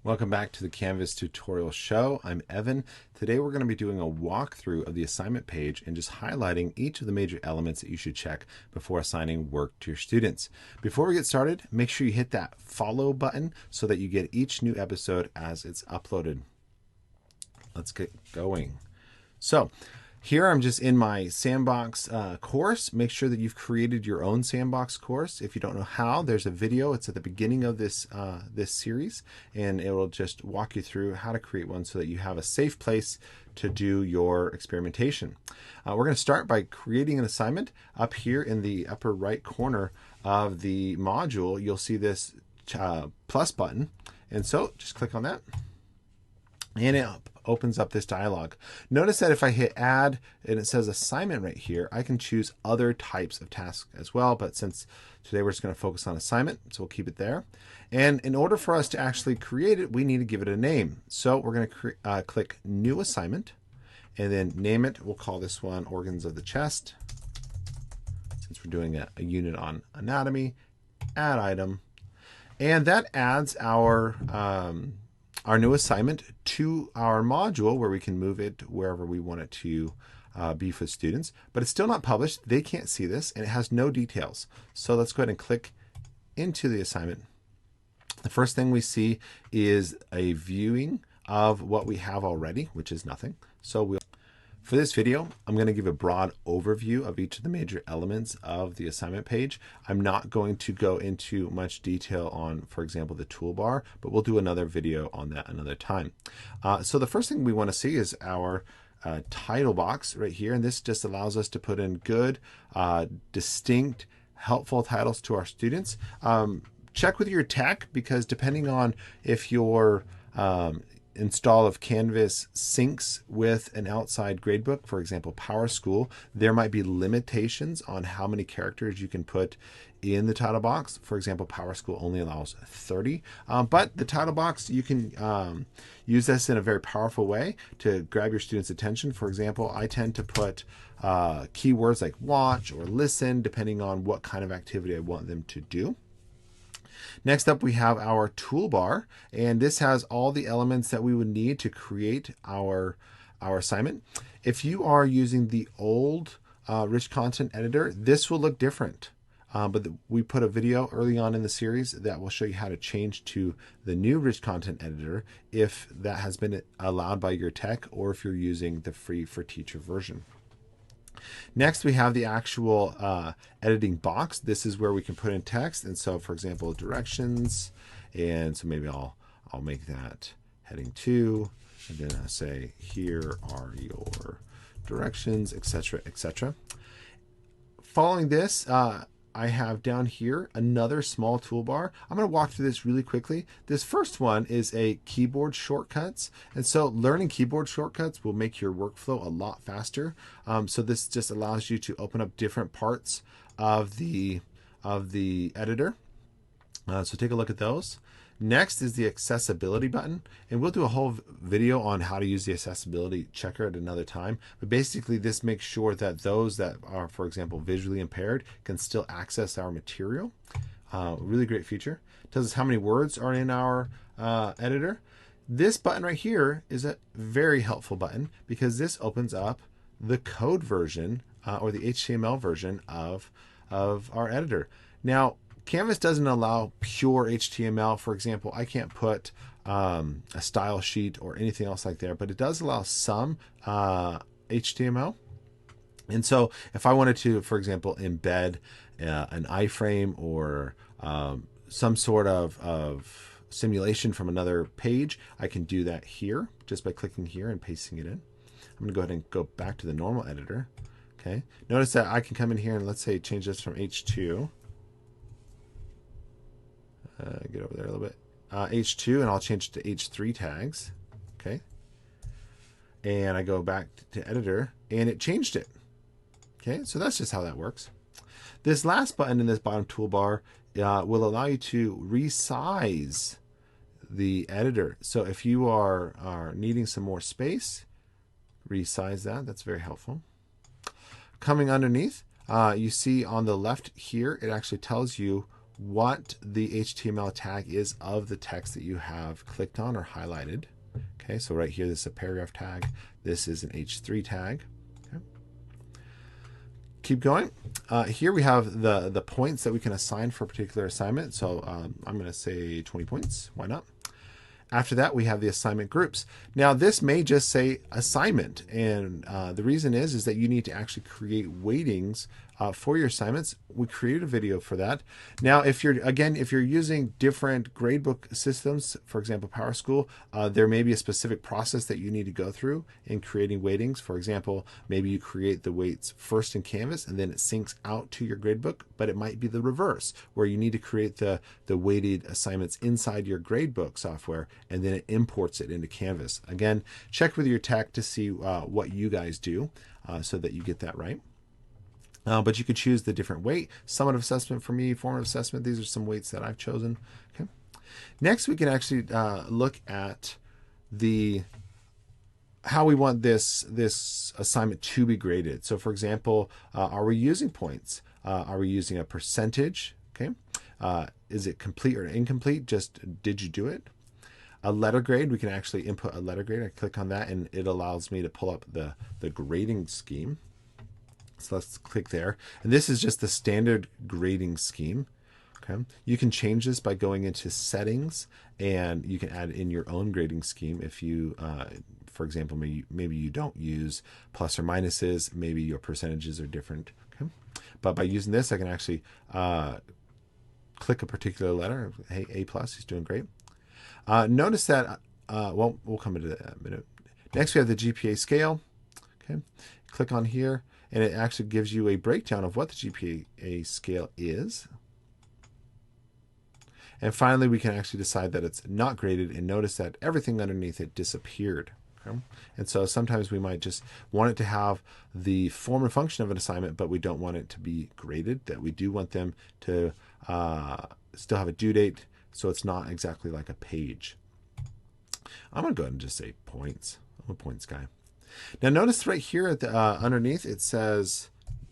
Welcome back to the Canvas tutorial show. I'm Evan. Today we're going to be doing a walkthrough of the assignment page and just highlighting each of the major elements that you should check before assigning work to your students. Before we get started, make sure you hit that follow button so that you get each new episode as it's uploaded. Let's get going. So here I'm just in my Sandbox course. Make sure that you've created your own Sandbox course. If you don't know how, there's a video. It's at the beginning of this series, and it will just walk you through how to create one so that you have a safe place to do your experimentation. We're going to start by creating an assignment. Up here in the upper right corner of the module, you'll see this plus button, and so just click on that. And it opens up this dialog. Notice that if I hit add and it says assignment right here, I can choose other types of tasks as well. But since today we're just going to focus on assignment, so we'll keep it there. And in order for us to actually create it, we need to give it a name. So we're going to click new assignment and then name it. We'll call this one organs of the chest. Since we're doing a unit on anatomy, add item. And that adds our new assignment to our module where we can move it wherever we want it to be for students, but it's still not published. They can't see this and it has no details. So let's go ahead and click into the assignment. The first thing we see is a viewing of what we have already, which is nothing. So for this video, I'm going to give a broad overview of each of the major elements of the assignment page. I'm not going to go into much detail on, for example, the toolbar, but we'll do another video on that another time. So the first thing we want to see is our title box right here, and this just allows us to put in good, distinct, helpful titles to our students. Check with your tech, because depending on if your install of Canvas syncs with an outside gradebook, for example, PowerSchool, there might be limitations on how many characters you can put in the title box. For example, PowerSchool only allows 30, but the title box, you can use this in a very powerful way to grab your students' attention. For example, I tend to put keywords like watch or listen, depending on what kind of activity I want them to do. Next up, we have our toolbar, and this has all the elements that we would need to create our assignment. If you are using the old rich content editor, this will look different. But we put a video early on in the series that will show you how to change to the new rich content editor if that has been allowed by your tech, or if you're using the free for teacher version. Next, we have the actual editing box. This is where we can put in text. And so, for example, directions. And so maybe I'll make that heading 2. And then I'll say, here are your directions, etc., etc. Following this, I have down here another small toolbar. I'm going to walk through this really quickly. This first one is a keyboard shortcuts. And so learning keyboard shortcuts will make your workflow a lot faster. So this just allows you to open up different parts of the editor. So take a look at those. Next is the accessibility button, and we'll do a whole video on how to use the accessibility checker at another time. But basically, this makes sure that those that are, for example, visually impaired can still access our material. Really great feature. Tells us how many words are in our editor. This button right here is a very helpful button, because this opens up the code version or the HTML version of our editor. Now, Canvas doesn't allow pure HTML. For example, I can't put a style sheet or anything else like there, but it does allow some HTML. And so if I wanted to, for example, embed an iframe or some sort of simulation from another page, I can do that here just by clicking here and pasting it in. I'm going to go ahead and go back to the normal editor. Okay. Notice that I can come in here and let's say change this from H2. Get over there a little bit. H2, and I'll change it to H3 tags. Okay. And I go back to editor, and it changed it. Okay, so that's just how that works. This last button in this bottom toolbar will allow you to resize the editor. So if you are needing some more space, resize that. That's very helpful. Coming underneath, you see on the left here, it actually tells you what the HTML tag is of the text that you have clicked on or highlighted. Okay, so right here, this is a paragraph tag. This is an H3 tag. Okay. Keep going. Here we have the points that we can assign for a particular assignment. So I'm going to say 20 points. Why not? After that, we have the assignment groups. Now, this may just say assignment, and the reason is that you need to actually create weightings for your assignments. We created a video for that. Now, if you're using different gradebook systems, for example, PowerSchool, there may be a specific process that you need to go through in creating weightings. For example, maybe you create the weights first in Canvas and then it syncs out to your gradebook, but it might be the reverse, where you need to create the weighted assignments inside your gradebook software and then it imports it into Canvas. Again, check with your tech to see what you guys do so that you get that right. But you could choose the different weight, summative assessment for me, formative assessment. These are some weights that I've chosen. Okay. Next, we can actually look at how we want this assignment to be graded. So, for example, are we using points? Are we using a percentage? Okay. Is it complete or incomplete? Just did you do it? A letter grade, we can actually input a letter grade. I click on that and it allows me to pull up the grading scheme. So let's click there. And this is just the standard grading scheme. Okay. You can change this by going into settings and you can add in your own grading scheme. If you, for example, maybe you don't use plus or minuses, maybe your percentages are different. Okay. But by using this, I can actually click a particular letter. Hey, A+, he's doing great. Notice that, well, we'll come into that in a minute. Next, we have the GPA scale. Okay. Click on here. And it actually gives you a breakdown of what the GPA scale is. And finally, we can actually decide that it's not graded and notice that everything underneath it disappeared. Okay? And so sometimes we might just want it to have the form and function of an assignment, but we don't want it to be graded, that we do want them to still have a due date, so it's not exactly like a page. I'm going to go ahead and just say points. I'm a points guy. Now notice right here at the, underneath it says,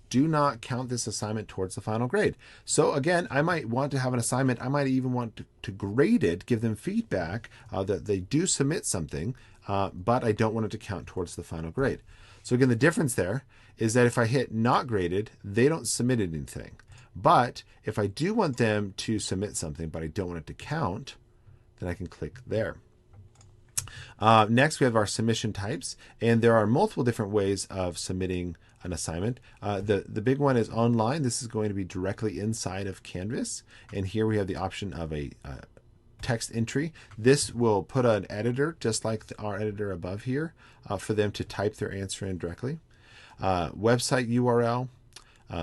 do not count this assignment towards the final grade. So again, I might want to have an assignment. I might even want to grade it, give them feedback that they do submit something, but I don't want it to count towards the final grade. So again, the difference there is that if I hit not graded, they don't submit anything. But if I do want them to submit something, but I don't want it to count, then I can click there. Next, we have our submission types, and there are multiple different ways of submitting an assignment. The big one is online. This is going to be directly inside of Canvas, and here we have the option of a text entry. This will put an editor, just like our editor above here, for them to type their answer in directly. Website URL,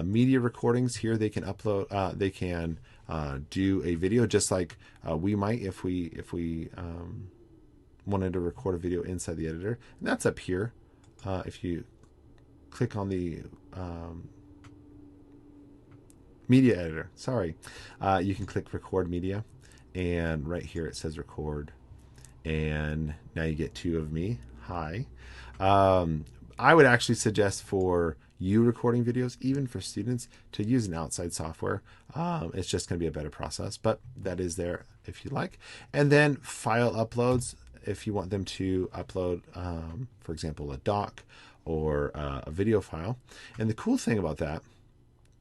media recordings. Here they can upload. They can do a video, just like we might if we wanted to record a video inside the editor, and that's up here. If you click on the media editor, you can click record media, and right here it says record, and now you get two of me. Hi. I would actually suggest for you recording videos, even for students, to use an outside software. It's just going to be a better process, but that is there if you like. And then file uploads, if you want them to upload, for example, a doc or a video file. And the cool thing about that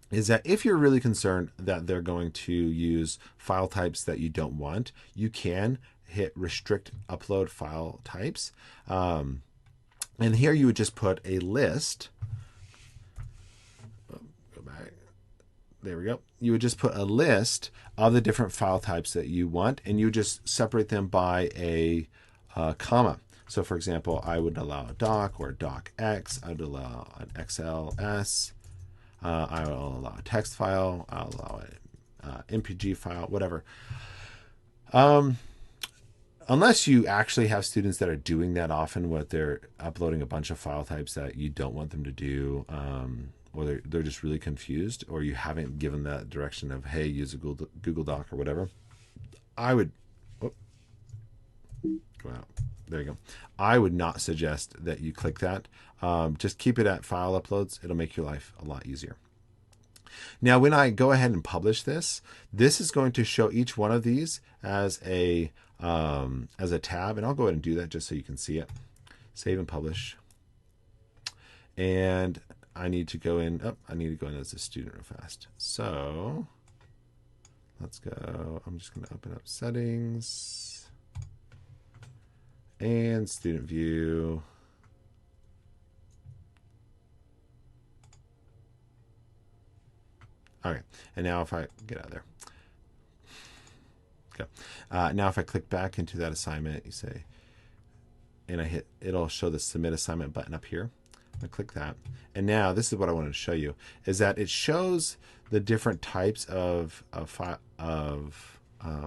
is that if you're really concerned that they're going to use file types that you don't want, you can hit restrict upload file types. And here you would just put a list. Go back. There we go. You would just put a list of the different file types that you want, and you would just separate them by a comma. So for example, I would allow a doc or a docx. I would allow an XLS. I will allow a text file. I'll allow an MPG file, whatever. Unless you actually have students that are doing that often, where they're uploading a bunch of file types that you don't want them to do, or they're just really confused, or you haven't given that direction of, hey, use a Google Doc or whatever, I would, wow, there you go. I would not suggest that you click that. Just keep it at file uploads. It'll make your life a lot easier. Now, when I go ahead and publish this, this is going to show each one of these as a tab, and I'll go ahead and do that just so you can see it. Save and publish. And I need to go in. Oh, I need to go in as a student real fast. So let's go. I'm just going to open up settings and student view. All right, and now if I get out of there, okay. Now if I click back into that assignment, you say, and I hit, it'll show the submit assignment button up here. I'm gonna click that, and now this is what I wanted to show you: is that it shows the different types of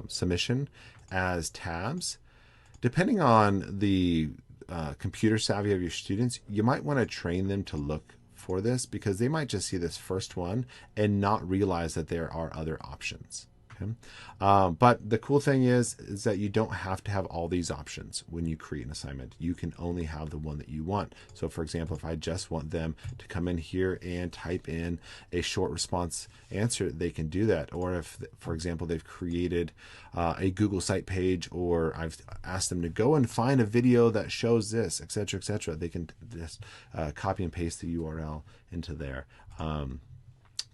submission as tabs. Depending on the computer savvy of your students, you might want to train them to look for this, because they might just see this first one and not realize that there are other options. Okay? But the cool thing is that you don't have to have all these options when you create an assignment. You can only have the one that you want. So for example, if I just want them to come in here and type in a short response answer, they can do that. Or if, for example, they've created a Google site page, or I've asked them to go and find a video that shows this, etc., they can just copy and paste the URL into there.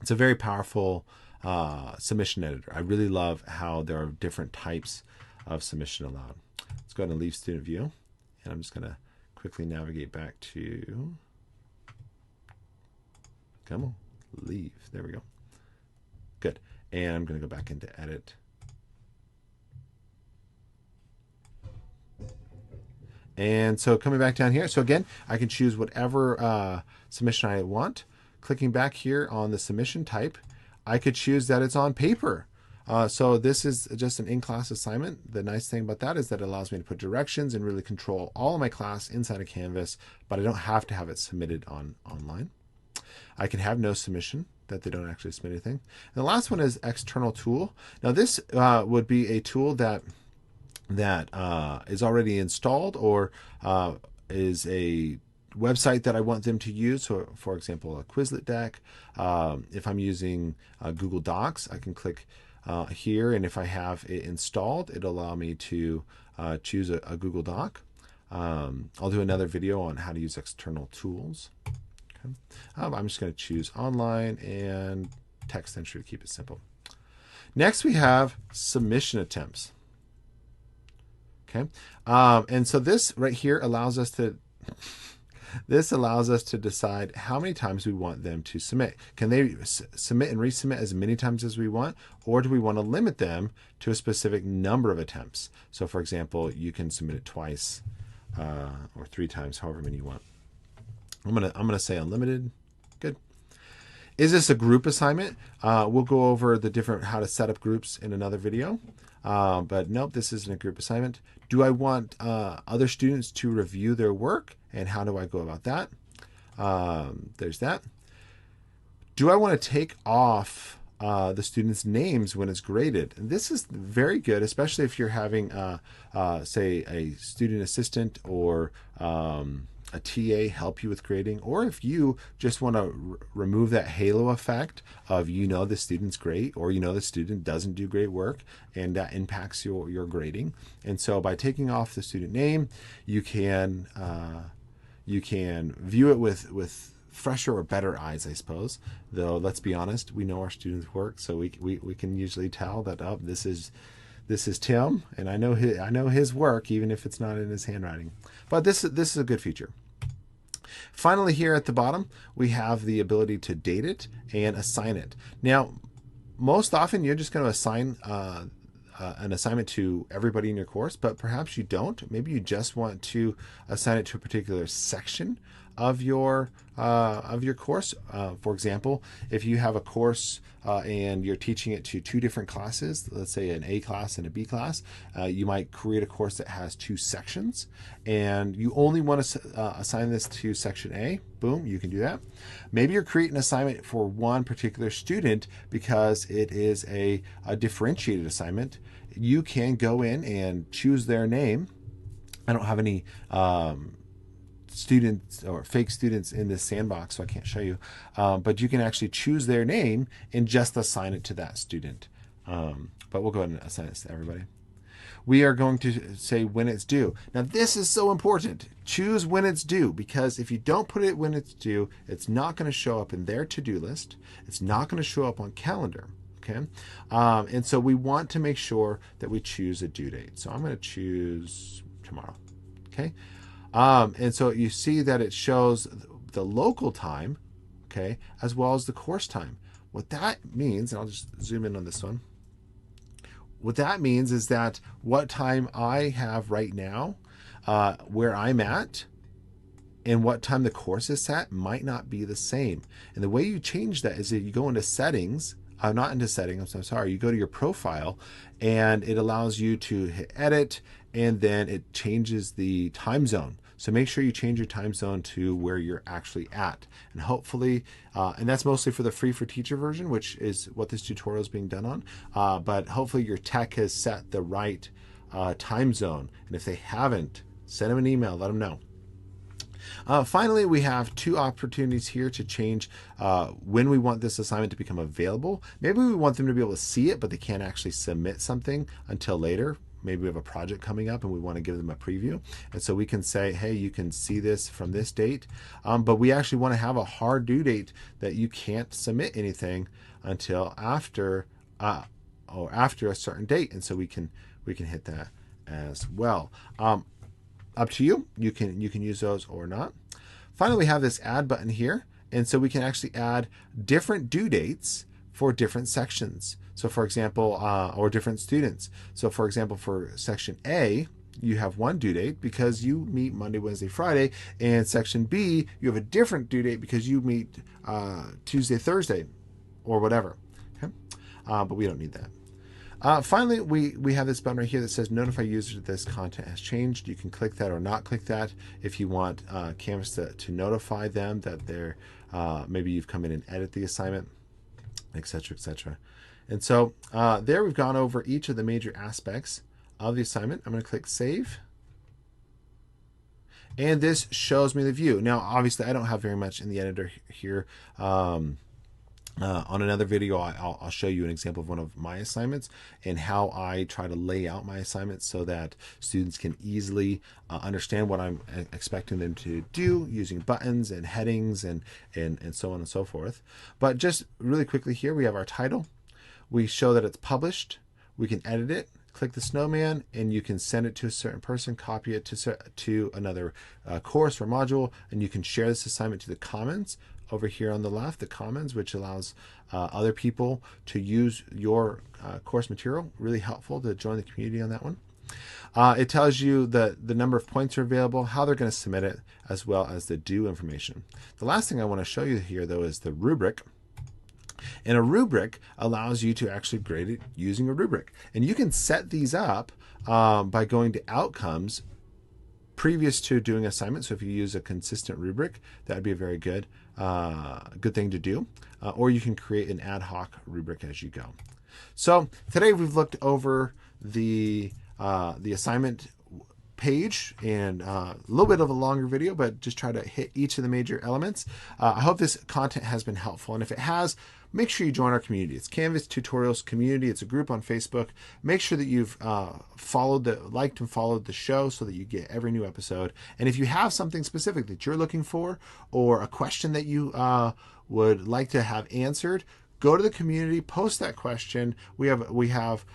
It's a very powerful submission editor. I really love how there are different types of submission allowed. Let's go ahead and leave student view, and I'm just going to quickly navigate back to, come on, leave. There we go. Good. And I'm going to go back into edit. And so coming back down here, so again, I can choose whatever submission I want. Clicking back here on the submission type, I could choose that it's on paper. So this is just an in-class assignment. The nice thing about that is that it allows me to put directions and really control all of my class inside of Canvas, but I don't have to have it submitted online. I can have no submission, that they don't actually submit anything. And the last one is external tool. Now this would be a tool that is already installed, or is a website that I want them to use. So for example, a Quizlet deck. If I'm using Google Docs, I can click here, and if I have it installed, it'll allow me to choose a Google Doc. I'll do another video on how to use external tools. Okay. I'm just going to choose online and text entry to keep it simple. Next, we have submission attempts. Okay, and so this right here allows us to decide how many times we want them to submit. Can they submit and resubmit as many times as we want, or do we want to limit them to a specific number of attempts? So for example, you can submit it twice or 3 times, however many you want. I'm gonna say unlimited. Good. Is this a group assignment? We'll go over the different how to set up groups in another video. But nope, this isn't a group assignment. Do I want other students to review their work, and how do I go about that? There's that. Do I want to take off the students' names when it's graded? And this is very good, especially if you're having, say, a student assistant or a TA help you with grading, or if you just want to remove that halo effect of the student's great, or the student doesn't do great work, and that impacts your grading. And so by taking off the student name, you can view it with fresher or better eyes, I suppose. Though let's be honest, we know our students' work, so we can usually tell that, oh, this is Tim, and I know his work, even if it's not in his handwriting. But this is a good feature. Finally, here at the bottom, we have the ability to date it and assign it. Now, most often you're just going to assign an assignment to everybody in your course, but perhaps you don't. Maybe you just want to assign it to a particular section of your course. For example, if you have a course and you're teaching it to 2 different classes, let's say an A class and a B class, you might create a course that has 2 sections, and you only want to assign this to section A. Boom, you can do that. Maybe you're creating an assignment for one particular student because it is a differentiated assignment. You can go in and choose their name. I don't have any students or fake students in this sandbox, so I can't show you, but you can actually choose their name and just assign it to that student. But we'll go ahead and assign it to everybody. We are going to say when it's due. Now this is so important. Choose when it's due, because if you don't put it when it's due, it's not going to show up in their to-do list. It's not going to show up on calendar. Okay, and so we want to make sure that we choose a due date. So I'm going to choose tomorrow. Okay, and so you see that it shows the local time, okay, as well as the course time. What that means, and I'll just zoom in on this one. What that means is that what time I have right now, where I'm at, and what time the course is set might not be the same. And the way you change that is that you go into settings, not into settings, I'm sorry, you go to your profile, and it allows you to hit edit, and then it changes the time zone. So make sure you change your time zone to where you're actually at. And hopefully, and that's mostly for the free for teacher version, which is what this tutorial is being done on. But hopefully your tech has set the right time zone. And if they haven't, send them an email, let them know. Finally, we have two opportunities here to change when we want this assignment to become available. Maybe we want them to be able to see it, but they can't actually submit something until later. Maybe we have a project coming up and we want to give them a preview. And so we can say, hey, you can see this from this date. But we actually want to have a hard due date that you can't submit anything until after a certain date. And so we can hit that as well. Up to you. You can use those or not. Finally, we have this add button here. And so we can actually add different due dates for different sections. So for example, or different students. So for example, for section A, you have one due date because you meet Monday, Wednesday, Friday, and section B, you have a different due date because you meet Tuesday, Thursday, or whatever. Okay, but we don't need that. Finally, we have this button right here that says notify users that this content has changed. You can click that or not click that if you want Canvas to notify them that they're maybe you've come in and edit the assignment, etc., etc. And so there we've gone over each of the major aspects of the assignment. I'm going to click Save. And this shows me the view. Now, obviously, I don't have very much in the editor here. On another video, I'll show you an example of one of my assignments and how I try to lay out my assignments so that students can easily understand what I'm expecting them to do using buttons and headings and so on and so forth. But just really quickly here, we have our title. We show that it's published. We can edit it, click the snowman, and you can send it to a certain person, copy it to another course or module, and you can share this assignment to the Commons over here on the left, the Commons, which allows other people to use your course material. Really helpful to join the community on that one. It tells you the number of points are available, how they're going to submit it, as well as the due information. The last thing I want to show you here, though, is the rubric. And a rubric allows you to actually grade it using a rubric. And you can set these up by going to Outcomes previous to doing assignments. So if you use a consistent rubric, that would be a very good thing to do. Or you can create an ad hoc rubric as you go. So today we've looked over the assignment page and a little bit of a longer video, but just try to hit each of the major elements. I hope this content has been helpful, and if it has, make sure you join our community. It's Canvas Tutorials Community. It's a group on Facebook. Make sure that you've liked and followed the show so that you get every new episode. And if you have something specific that you're looking for or a question that you would like to have answered, go to the community, post that question. We have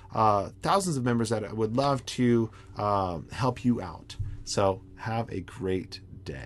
thousands of members that would love to help you out. So have a great day.